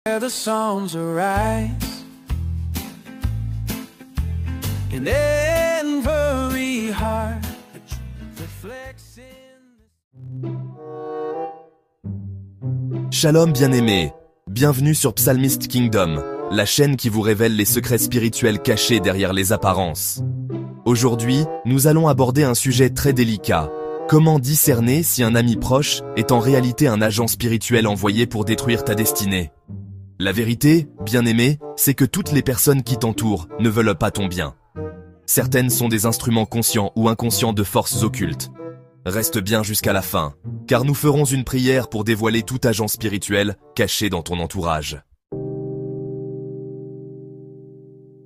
The songs arise in every heart reflects in... Shalom bien-aimés, bienvenue sur Psalmist Kingdom, la chaîne qui vous révèle les secrets spirituels cachés derrière les apparences. Aujourd'hui, nous allons aborder un sujet très délicat. Comment discerner si un ami proche est en réalité un agent spirituel envoyé pour détruire ta destinée? La vérité, bien-aimé, c'est que toutes les personnes qui t'entourent ne veulent pas ton bien. Certaines sont des instruments conscients ou inconscients de forces occultes. Reste bien jusqu'à la fin, car nous ferons une prière pour dévoiler tout agent spirituel caché dans ton entourage.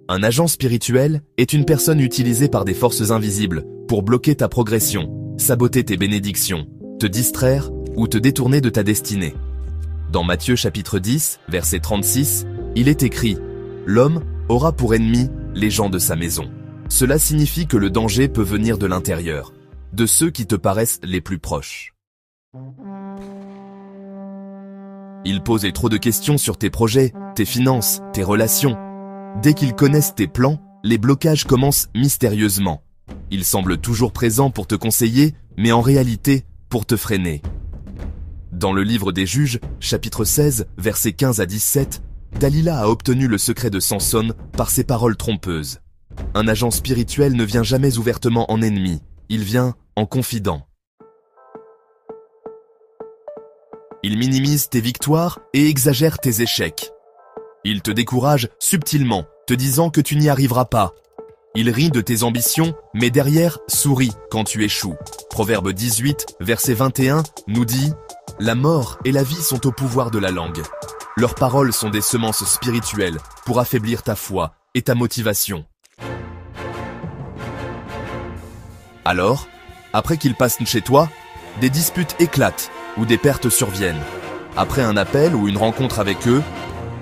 Un agent spirituel est une personne utilisée par des forces invisibles pour bloquer ta progression, saboter tes bénédictions, te distraire ou te détourner de ta destinée. Dans Matthieu chapitre 10, verset 36, il est écrit « L'homme aura pour ennemi les gens de sa maison ». Cela signifie que le danger peut venir de l'intérieur, de ceux qui te paraissent les plus proches. Ils posent trop de questions sur tes projets, tes finances, tes relations. Dès qu'ils connaissent tes plans, les blocages commencent mystérieusement. Ils semblent toujours présents pour te conseiller, mais en réalité, pour te freiner. Dans le livre des Juges, chapitre 16, versets 15 à 17, Dalila a obtenu le secret de Samson par ses paroles trompeuses. Un agent spirituel ne vient jamais ouvertement en ennemi, il vient en confident. Il minimise tes victoires et exagère tes échecs. Il te décourage subtilement, te disant que tu n'y arriveras pas. Il rit de tes ambitions, mais derrière sourit quand tu échoues. Proverbe 18, verset 21, nous dit « La mort et la vie sont au pouvoir de la langue. Leurs paroles sont des semences spirituelles pour affaiblir ta foi et ta motivation. » Alors, après qu'ils passent chez toi, des disputes éclatent ou des pertes surviennent. Après un appel ou une rencontre avec eux,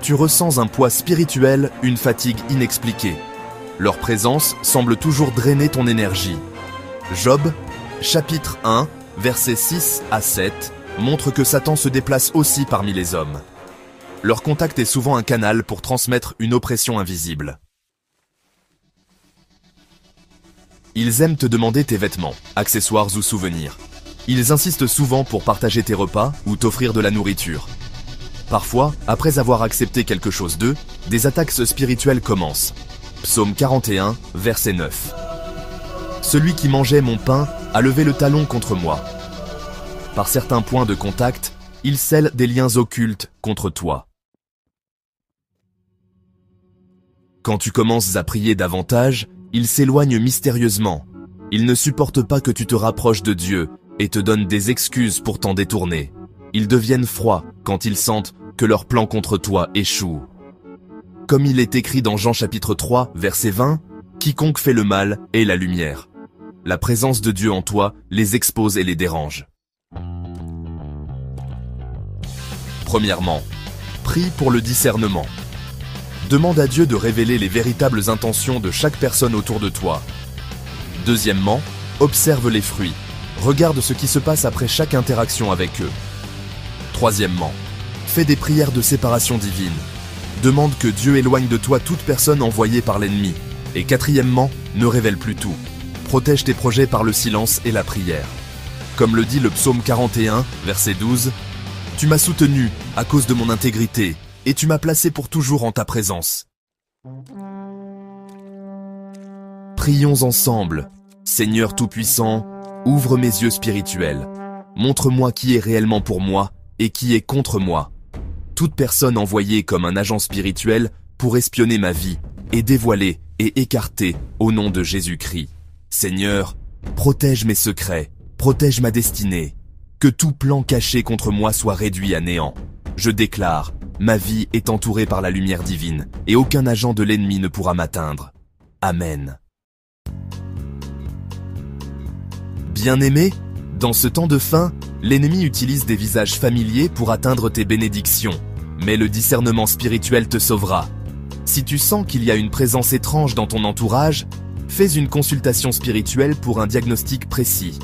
tu ressens un poids spirituel, une fatigue inexpliquée. Leur présence semble toujours drainer ton énergie. Job, chapitre 1, versets 6 à 7, montre que Satan se déplace aussi parmi les hommes. Leur contact est souvent un canal pour transmettre une oppression invisible. Ils aiment te demander tes vêtements, accessoires ou souvenirs. Ils insistent souvent pour partager tes repas ou t'offrir de la nourriture. Parfois, après avoir accepté quelque chose d'eux, des attaques spirituelles commencent. Psaume 41, verset 9. Celui qui mangeait mon pain a levé le talon contre moi. Par certains points de contact, il scelle des liens occultes contre toi. Quand tu commences à prier davantage, il s'éloigne mystérieusement. Il ne supporte pas que tu te rapproches de Dieu et te donne des excuses pour t'en détourner. Ils deviennent froids quand ils sentent que leur plan contre toi échoue. Comme il est écrit dans Jean chapitre 3, verset 20, « Quiconque fait le mal est la lumière. » La présence de Dieu en toi les expose et les dérange. Premièrement, prie pour le discernement. Demande à Dieu de révéler les véritables intentions de chaque personne autour de toi. Deuxièmement, observe les fruits. Regarde ce qui se passe après chaque interaction avec eux. Troisièmement, fais des prières de séparation divine. Demande que Dieu éloigne de toi toute personne envoyée par l'ennemi. Et quatrièmement, ne révèle plus tout. Protège tes projets par le silence et la prière. Comme le dit le psaume 41, verset 12, « Tu m'as soutenu à cause de mon intégrité, et tu m'as placé pour toujours en ta présence. » Prions ensemble. Seigneur Tout-Puissant, ouvre mes yeux spirituels. Montre-moi qui est réellement pour moi et qui est contre moi. Toute personne envoyée comme un agent spirituel pour espionner ma vie est dévoilée et écartée au nom de Jésus-Christ. Seigneur, protège mes secrets, protège ma destinée. Que tout plan caché contre moi soit réduit à néant. Je déclare, ma vie est entourée par la lumière divine et aucun agent de l'ennemi ne pourra m'atteindre. Amen. Bien-aimé, dans ce temps de fin, l'ennemi utilise des visages familiers pour atteindre tes bénédictions. Mais le discernement spirituel te sauvera. Si tu sens qu'il y a une présence étrange dans ton entourage, fais une consultation spirituelle pour un diagnostic précis.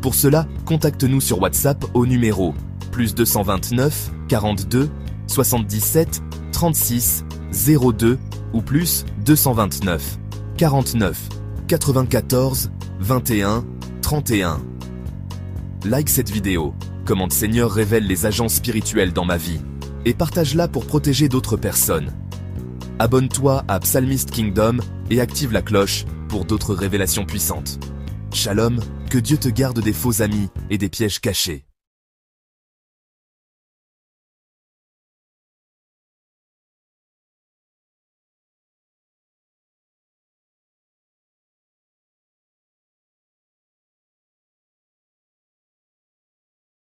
Pour cela, contacte-nous sur WhatsApp au numéro +229 42 77 36 02 ou plus 229 49 94 21 31. Like cette vidéo, commente Seigneur révèle les agents spirituels dans ma vie et partage-la pour protéger d'autres personnes. Abonne-toi à Psalmist Kingdom et active la cloche pour d'autres révélations puissantes. Shalom, que Dieu te garde des faux amis et des pièges cachés.